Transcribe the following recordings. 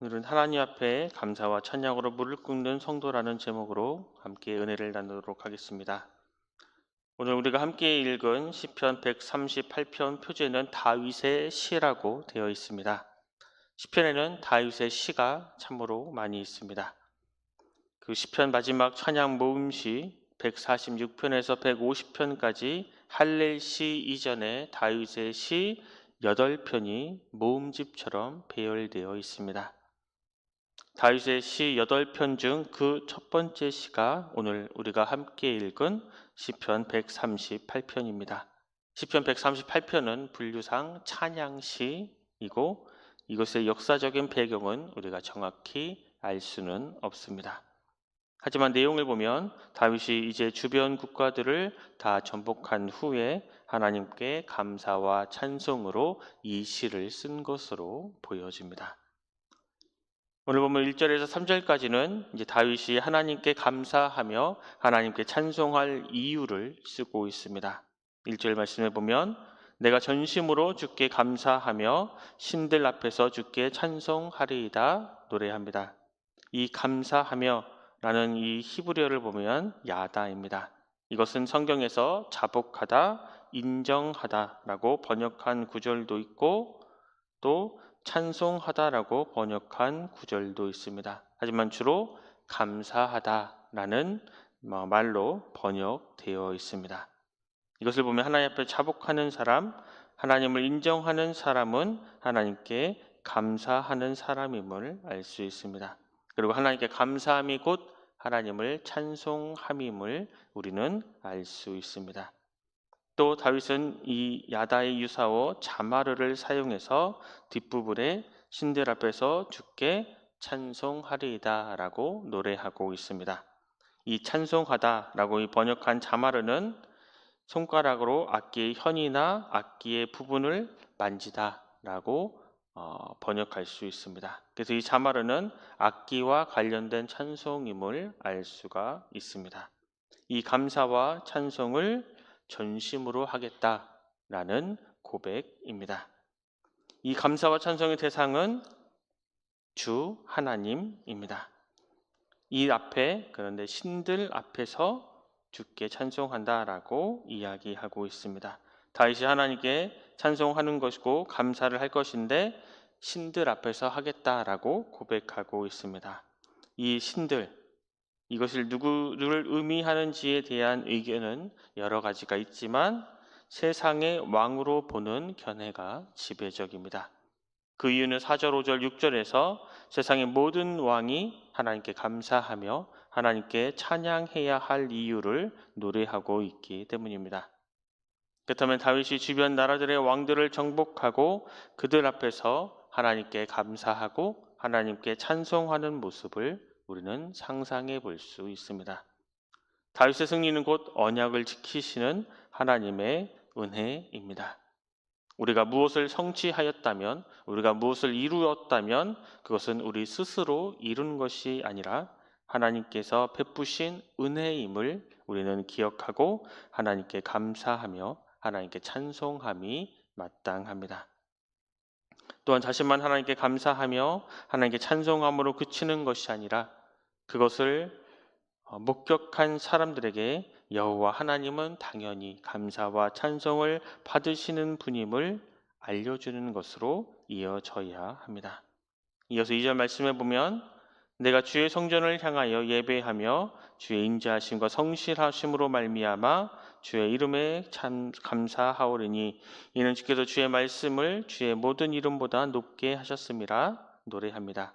오늘은 하나님 앞에 감사와 찬양으로 무릎 꿇는 성도라는 제목으로 함께 은혜를 나누도록 하겠습니다. 오늘 우리가 함께 읽은 시편 138편 표제는 다윗의 시라고 되어 있습니다. 시편에는 다윗의 시가 참으로 많이 있습니다. 그 시편 마지막 찬양 모음시 146편에서 150편까지 할렐시 이전에 다윗의 시 8편이 모음집처럼 배열되어 있습니다. 다윗의 시 8편 중 그 첫 번째 시가 오늘 우리가 함께 읽은 시편 138편입니다. 시편 138편은 분류상 찬양시이고 이것의 역사적인 배경은 우리가 정확히 알 수는 없습니다. 하지만 내용을 보면 다윗이 이제 주변 국가들을 다 정복한 후에 하나님께 감사와 찬송으로 이 시를 쓴 것으로 보여집니다. 오늘 보면 1절에서 3절까지는 이제 다윗이 하나님께 감사하며 하나님께 찬송할 이유를 쓰고 있습니다. 1절 말씀에 보면 내가 전심으로 주께 감사하며 신들 앞에서 주께 찬송하리이다 노래합니다. 이 감사하며 라는 이 히브리어를 보면 야다입니다. 이것은 성경에서 자복하다, 인정하다라고 번역한 구절도 있고 또 찬송하다라고 번역한 구절도 있습니다. 하지만 주로 감사하다라는 말로 번역되어 있습니다. 이것을 보면 하나님 앞에 자복하는 사람, 하나님을 인정하는 사람은 하나님께 감사하는 사람임을 알 수 있습니다. 그리고 하나님께 감사함이 곧 하나님을 찬송함임을 우리는 알 수 있습니다. 또 다윗은 이 야다의 유사어 자마르를 사용해서 뒷부분에 신들 앞에서 주께 찬송하리이다 라고 노래하고 있습니다. 이 찬송하다 라고 번역한 자마르는 손가락으로 악기의 현이나 악기의 부분을 만지다 라고 번역할 수 있습니다. 그래서 이 자마르는 악기와 관련된 찬송임을 알 수가 있습니다. 이 감사와 찬송을 전심으로 하겠다라는 고백입니다. 이 감사와 찬송의 대상은 주 하나님입니다. 이 앞에 그런데 신들 앞에서 주께 찬송한다라고 이야기하고 있습니다. 다윗이 하나님께 찬송하는 것이고 감사를 할 것인데 신들 앞에서 하겠다라고 고백하고 있습니다. 이 신들 이것을 누구를 의미하는지에 대한 의견은 여러 가지가 있지만 세상의 왕으로 보는 견해가 지배적입니다. 그 이유는 4절, 5절, 6절에서 세상의 모든 왕이 하나님께 감사하며 하나님께 찬양해야 할 이유를 노래하고 있기 때문입니다. 그렇다면 다윗이 주변 나라들의 왕들을 정복하고 그들 앞에서 하나님께 감사하고 하나님께 찬송하는 모습을 우리는 상상해 볼 수 있습니다. 다윗의 승리는 곧 언약을 지키시는 하나님의 은혜입니다. 우리가 무엇을 성취하였다면, 우리가 무엇을 이루었다면 그것은 우리 스스로 이룬 것이 아니라 하나님께서 베푸신 은혜임을 우리는 기억하고 하나님께 감사하며 하나님께 찬송함이 마땅합니다. 또한 자신만 하나님께 감사하며 하나님께 찬송함으로 그치는 것이 아니라 그것을 목격한 사람들에게 여호와 하나님은 당연히 감사와 찬송을 받으시는 분임을 알려주는 것으로 이어져야 합니다. 이어서 2절 말씀해 보면 내가 주의 성전을 향하여 예배하며 주의 인자하심과 성실하심으로 말미암아 주의 이름에 참 감사하오리니 이는 주께서 주의 말씀을 주의 모든 이름보다 높게 하셨음이라 노래합니다.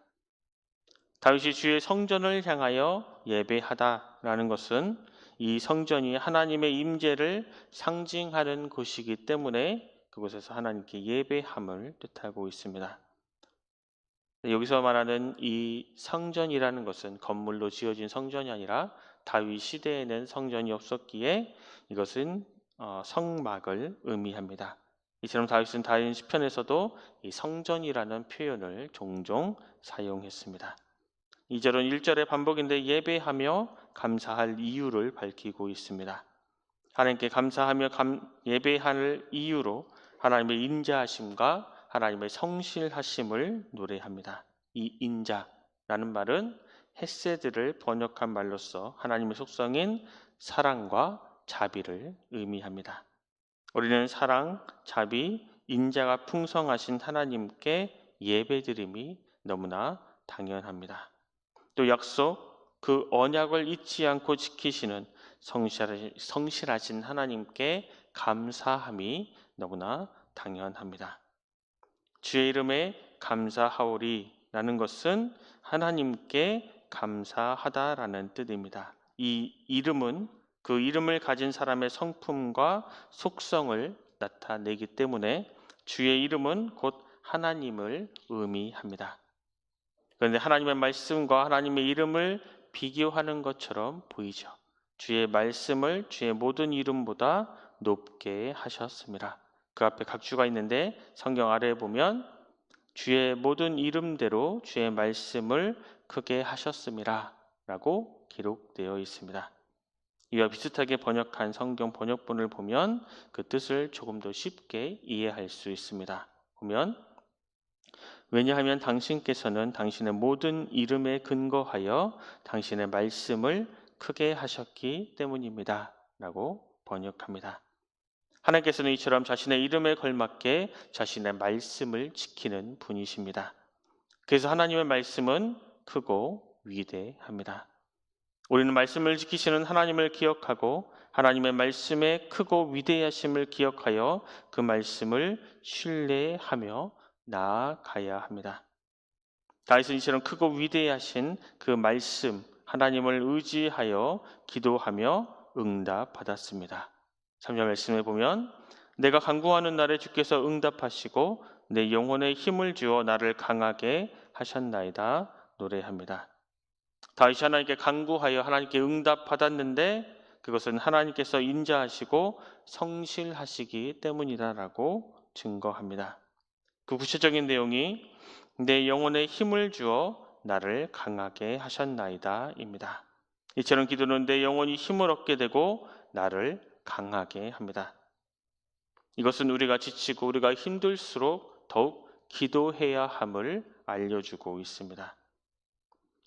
다윗이 주의 성전을 향하여 예배하다라는 것은 이 성전이 하나님의 임재를 상징하는 곳이기 때문에 그곳에서 하나님께 예배함을 뜻하고 있습니다. 여기서 말하는 이 성전이라는 것은 건물로 지어진 성전이 아니라 다윗 시대에는 성전이 없었기에 이것은 성막을 의미합니다. 이처럼 다윗은 다윗 시편에서도 이 성전이라는 표현을 종종 사용했습니다. 2절은 1절의 반복인데 예배하며 감사할 이유를 밝히고 있습니다. 하나님께 감사하며 예배할 이유로 하나님의 인자하심과 하나님의 성실하심을 노래합니다. 이 인자라는 말은 헤세드를 번역한 말로써 하나님의 속성인 사랑과 자비를 의미합니다. 우리는 사랑, 자비, 인자가 풍성하신 하나님께 예배드림이 너무나 당연합니다. 또 약속, 그 언약을 잊지 않고 지키시는 성실하신 하나님께 감사함이 너무나 당연합니다. 주의 이름에 감사하오리라는 것은 하나님께 감사하다라는 뜻입니다. 이 이름은 그 이름을 가진 사람의 성품과 속성을 나타내기 때문에 주의 이름은 곧 하나님을 의미합니다. 그런데 하나님의 말씀과 하나님의 이름을 비교하는 것처럼 보이죠. 주의 말씀을 주의 모든 이름보다 높게 하셨습니다. 그 앞에 각주가 있는데 성경 아래에 보면 주의 모든 이름대로 주의 말씀을 크게 하셨습니다 라고 기록되어 있습니다. 이와 비슷하게 번역한 성경 번역본을 보면 그 뜻을 조금 더 쉽게 이해할 수 있습니다. 보면 왜냐하면 당신께서는 당신의 모든 이름에 근거하여 당신의 말씀을 크게 하셨기 때문입니다 라고 번역합니다. 하나님께서는 이처럼 자신의 이름에 걸맞게 자신의 말씀을 지키는 분이십니다. 그래서 하나님의 말씀은 크고 위대합니다. 우리는 말씀을 지키시는 하나님을 기억하고 하나님의 말씀의 크고 위대하심을 기억하여 그 말씀을 신뢰하며 나아가야 합니다. 다윗은 이처럼 크고 위대하신 그 말씀, 하나님을 의지하여 기도하며 응답받았습니다. 3절 말씀에 보면 내가 간구하는 날에 주께서 응답하시고 내 영혼에 힘을 주어 나를 강하게 하셨나이다 노래합니다. 다윗이 하나님께 간구하여 하나님께 응답받았는데 그것은 하나님께서 인자하시고 성실하시기 때문이다라고 증거합니다. 그 구체적인 내용이 내 영혼에 힘을 주어 나를 강하게 하셨나이다 입니다. 이처럼 기도는 내 영혼이 힘을 얻게 되고 나를 강하게 합니다. 이것은 우리가 지치고 우리가 힘들수록 더욱 기도해야 함을 알려주고 있습니다.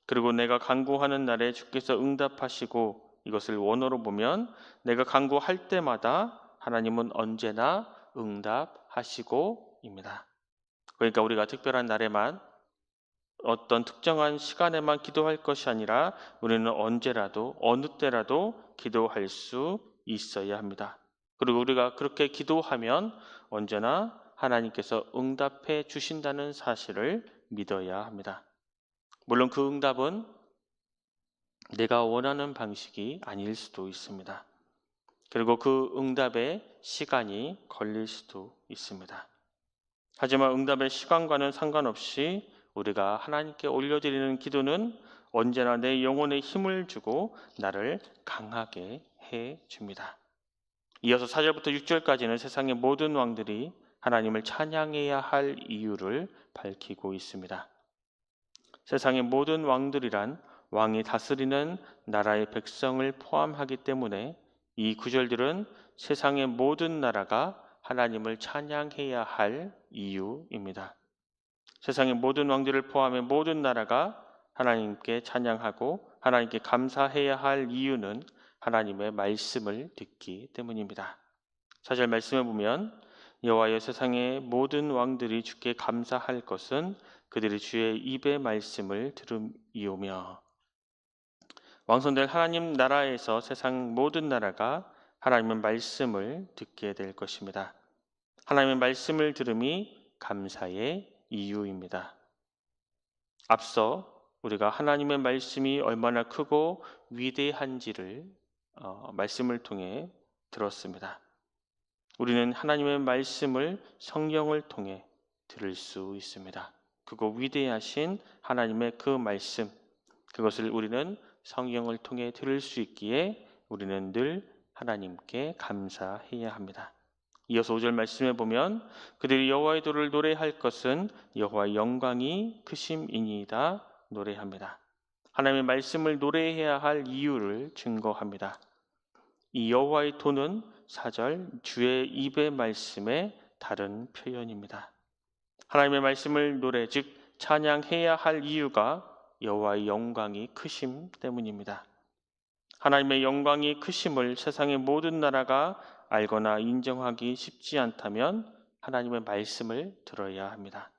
그리고 내가 간구하는 날에 주께서 응답하시고 이것을 원어로 보면 내가 간구할 때마다 하나님은 언제나 응답하시고입니다. 그러니까 우리가 특별한 날에만 어떤 특정한 시간에만 기도할 것이 아니라 우리는 언제라도 어느 때라도 기도할 수 있어야 합니다. 그리고 우리가 그렇게 기도하면 언제나 하나님께서 응답해 주신다는 사실을 믿어야 합니다. 물론 그 응답은 내가 원하는 방식이 아닐 수도 있습니다. 그리고 그 응답에 시간이 걸릴 수도 있습니다. 하지만 응답의 시간과는 상관없이 우리가 하나님께 올려드리는 기도는 언제나 내 영혼에 힘을 주고 나를 강하게 해줍니다. 이어서 4절부터 6절까지는 세상의 모든 왕들이 하나님을 찬양해야 할 이유를 밝히고 있습니다. 세상의 모든 왕들이란 왕이 다스리는 나라의 백성을 포함하기 때문에 이 구절들은 세상의 모든 나라가 하나님을 찬양해야 할 이유입니다. 세상의 모든 왕들을 포함해 모든 나라가 하나님께 찬양하고 하나님께 감사해야 할 이유는 하나님의 말씀을 듣기 때문입니다. 4절 말씀에 보면 여호와여 세상의 모든 왕들이 주께 감사할 것은 그들이 주의 입의 말씀을 들음이오며 왕손될 하나님 나라에서 세상 모든 나라가 하나님의 말씀을 듣게 될 것입니다. 하나님의 말씀을 들음이 감사의 이유입니다. 앞서 우리가 하나님의 말씀이 얼마나 크고 위대한지를 말씀을 통해 들었습니다. 우리는 하나님의 말씀을 성령을 통해 들을 수 있습니다. 그거 위대하신 하나님의 그 말씀, 그것을 우리는 성령을 통해 들을 수 있기에 우리는 늘 하나님께 감사해야 합니다. 이어서 5절 말씀에 보면 그들이 여호와의 도를 노래할 것은 여호와의 영광이 크심이니이다 노래합니다. 하나님의 말씀을 노래해야 할 이유를 증거합니다. 이 여호와의 도는 4절 주의 입의 말씀의 다른 표현입니다. 하나님의 말씀을 노래, 즉 찬양해야 할 이유가 여호와의 영광이 크심 때문입니다. 하나님의 영광이 크심을 세상의 모든 나라가 알거나 인정하기 쉽지 않다면 하나님의 말씀을 들어야 합니다.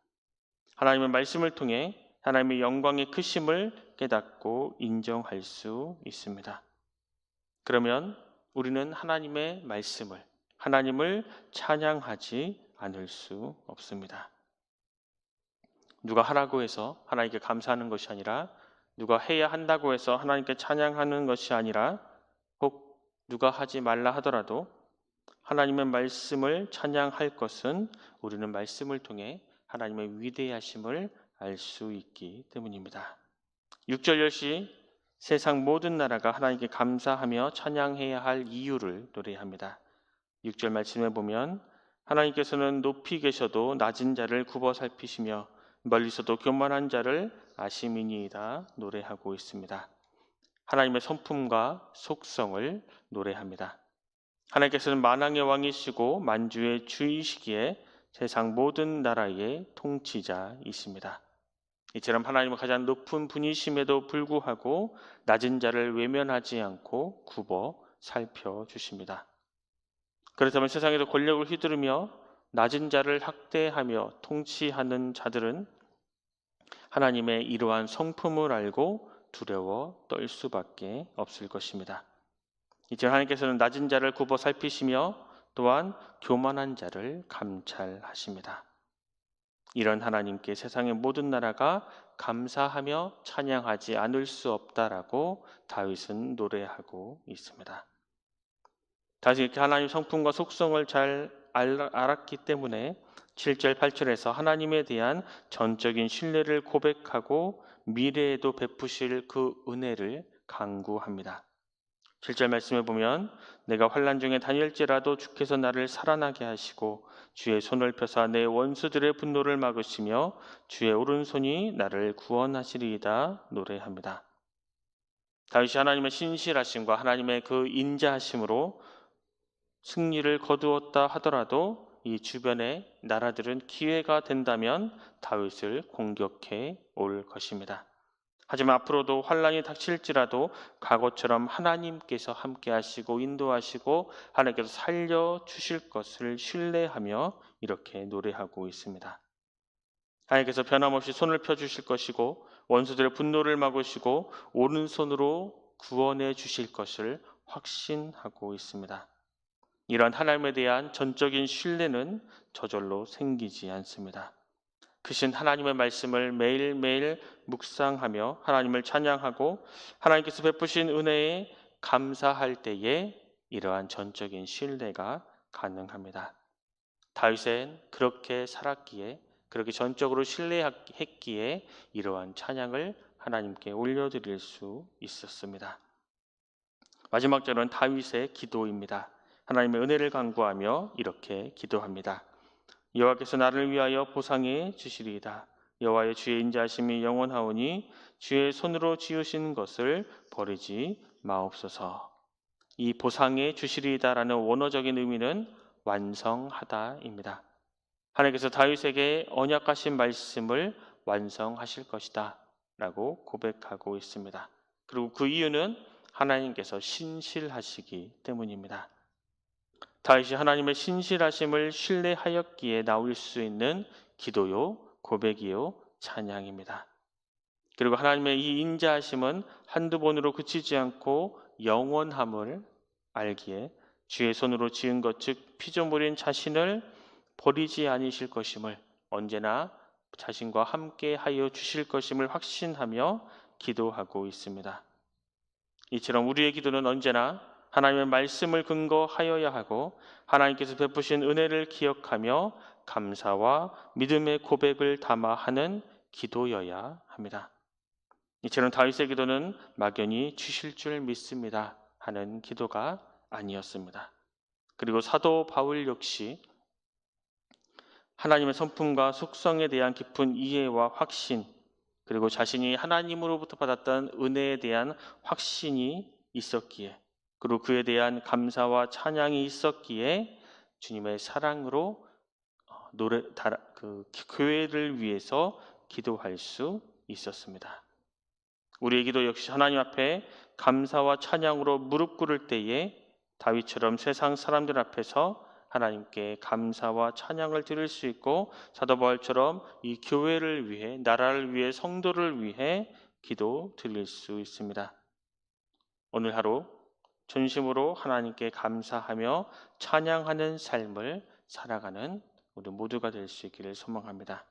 하나님의 말씀을 통해 하나님의 영광의 크심을 깨닫고 인정할 수 있습니다. 그러면 우리는 하나님의 말씀을, 하나님을 찬양하지 않을 수 없습니다. 누가 하라고 해서 하나님께 감사하는 것이 아니라, 누가 해야 한다고 해서 하나님께 찬양하는 것이 아니라, 혹 누가 하지 말라 하더라도 하나님의 말씀을 찬양할 것은 우리는 말씀을 통해 하나님의 위대하심을 알 수 있기 때문입니다. 6절 역시 세상 모든 나라가 하나님께 감사하며 찬양해야 할 이유를 노래합니다. 6절 말씀에 보면 하나님께서는 높이 계셔도 낮은 자를 굽어 살피시며 멀리서도 교만한 자를 아심이니이다 노래하고 있습니다. 하나님의 성품과 속성을 노래합니다. 하나님께서는 만왕의 왕이시고 만주의 주이시기에 세상 모든 나라의 통치자이십니다. 이처럼 하나님은 가장 높은 분이심에도 불구하고 낮은 자를 외면하지 않고 굽어 살펴주십니다. 그렇다면 세상에서 권력을 휘두르며 낮은 자를 학대하며 통치하는 자들은 하나님의 이러한 성품을 알고 두려워 떨 수밖에 없을 것입니다. 이제 하나님께서는 낮은 자를 굽어 살피시며 또한 교만한 자를 감찰하십니다. 이런 하나님께 세상의 모든 나라가 감사하며 찬양하지 않을 수 없다라고 다윗은 노래하고 있습니다. 다시 이렇게 하나님 성품과 속성을 잘 알았기 때문에 7절, 8절에서 하나님에 대한 전적인 신뢰를 고백하고 미래에도 베푸실 그 은혜를 간구합니다. 7절 말씀에 보면 내가 환난 중에 다닐지라도 주께서 나를 살아나게 하시고 주의 손을 펴사 내 원수들의 분노를 막으시며 주의 오른손이 나를 구원하시리이다 노래합니다. 다윗이 하나님의 신실하심과 하나님의 그 인자하심으로 승리를 거두었다 하더라도 이 주변의 나라들은 기회가 된다면 다윗을 공격해 올 것입니다. 하지만 앞으로도 환난이 닥칠지라도 과거처럼 하나님께서 함께 하시고 인도하시고 하나님께서 살려주실 것을 신뢰하며 이렇게 노래하고 있습니다. 하나님께서 변함없이 손을 펴주실 것이고 원수들의 분노를 막으시고 오른손으로 구원해 주실 것을 확신하고 있습니다. 이러한 하나님에 대한 전적인 신뢰는 저절로 생기지 않습니다. 크신 하나님의 말씀을 매일매일 묵상하며 하나님을 찬양하고 하나님께서 베푸신 은혜에 감사할 때에 이러한 전적인 신뢰가 가능합니다. 다윗은 그렇게 살았기에, 그렇게 전적으로 신뢰했기에 이러한 찬양을 하나님께 올려드릴 수 있었습니다. 마지막 절은 다윗의 기도입니다. 하나님의 은혜를 간구하며 이렇게 기도합니다. 여호와께서 나를 위하여 보상해 주시리이다. 여호와의 주의 인자하심이 영원하오니 주의 손으로 지으신 것을 버리지 마옵소서. 이 보상해 주시리이다라는 원어적인 의미는 완성하다입니다. 하나님께서 다윗에게 언약하신 말씀을 완성하실 것이다 라고 고백하고 있습니다. 그리고 그 이유는 하나님께서 신실하시기 때문입니다. 다윗이 하나님의 신실하심을 신뢰하였기에 나올 수 있는 기도요, 고백이요, 찬양입니다. 그리고 하나님의 이 인자하심은 한두 번으로 그치지 않고 영원함을 알기에 주의 손으로 지은 것 즉 피조물인 자신을 버리지 아니실 것임을, 언제나 자신과 함께 하여 주실 것임을 확신하며 기도하고 있습니다. 이처럼 우리의 기도는 언제나 하나님의 말씀을 근거하여야 하고 하나님께서 베푸신 은혜를 기억하며 감사와 믿음의 고백을 담아 하는 기도여야 합니다. 이처럼 다윗의 기도는 막연히 주실 줄 믿습니다 하는 기도가 아니었습니다. 그리고 사도 바울 역시 하나님의 성품과 속성에 대한 깊은 이해와 확신, 그리고 자신이 하나님으로부터 받았던 은혜에 대한 확신이 있었기에, 그리고 그에 대한 감사와 찬양이 있었기에 주님의 사랑으로 교회를 위해서 기도할 수 있었습니다. 우리의 기도 역시 하나님 앞에 감사와 찬양으로 무릎 꿇을 때에 다윗처럼 세상 사람들 앞에서 하나님께 감사와 찬양을 드릴 수 있고, 사도 바울처럼 이 교회를 위해, 나라를 위해, 성도를 위해 기도 드릴 수 있습니다. 오늘 하루 전심으로 하나님께 감사하며 찬양하는 삶을 살아가는 우리 모두가 될 수 있기를 소망합니다.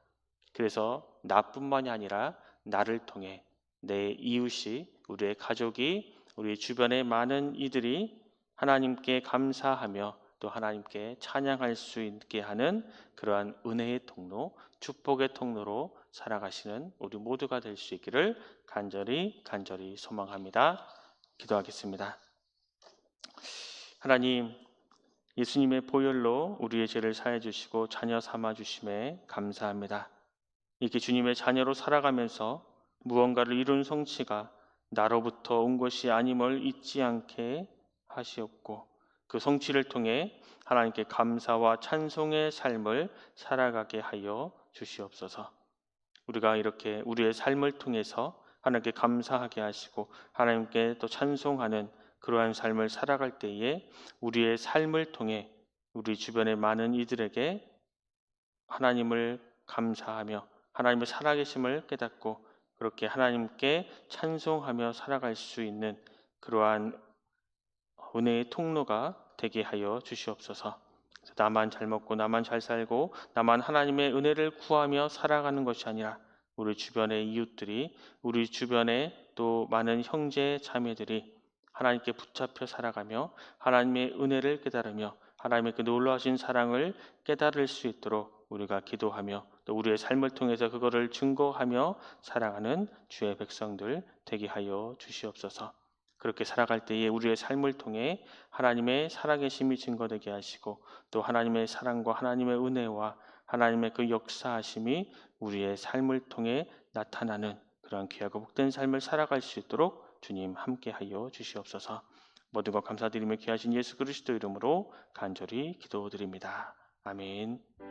그래서 나뿐만이 아니라 나를 통해 내 이웃이, 우리의 가족이, 우리 주변의 많은 이들이 하나님께 감사하며 또 하나님께 찬양할 수 있게 하는 그러한 은혜의 통로, 축복의 통로로 살아가시는 우리 모두가 될 수 있기를 간절히 소망합니다. 기도하겠습니다. 하나님, 예수님의 보혈로 우리의 죄를 사해 주시고 자녀 삼아 주심에 감사합니다. 이렇게 주님의 자녀로 살아가면서 무언가를 이룬 성취가 나로부터 온 것이 아님을 잊지 않게 하시옵고, 그 성취를 통해 하나님께 감사와 찬송의 삶을 살아가게 하여 주시옵소서. 우리가 이렇게 우리의 삶을 통해서 하나님께 감사하게 하시고 하나님께 또 찬송하는 그러한 삶을 살아갈 때에 우리의 삶을 통해 우리 주변의 많은 이들에게 하나님을 감사하며 하나님의 살아계심을 깨닫고 그렇게 하나님께 찬송하며 살아갈 수 있는 그러한 은혜의 통로가 되게 하여 주시옵소서. 나만 잘 먹고 나만 잘 살고 나만 하나님의 은혜를 구하며 살아가는 것이 아니라 우리 주변의 이웃들이, 우리 주변에 또 많은 형제 자매들이 하나님께 붙잡혀 살아가며 하나님의 은혜를 깨달으며 하나님의 그 놀라우신 사랑을 깨달을 수 있도록 우리가 기도하며 또 우리의 삶을 통해서 그거를 증거하며 살아가는 주의 백성들 되게 하여 주시옵소서. 그렇게 살아갈 때에 우리의 삶을 통해 하나님의 살아계심이 증거되게 하시고 또 하나님의 사랑과 하나님의 은혜와 하나님의 그 역사하심이 우리의 삶을 통해 나타나는 그러한 귀하고 복된 삶을 살아갈 수 있도록 주님 함께하여 주시옵소서. 모든 것 감사드리며 귀하신 예수 그리스도 이름으로 간절히 기도드립니다. 아멘.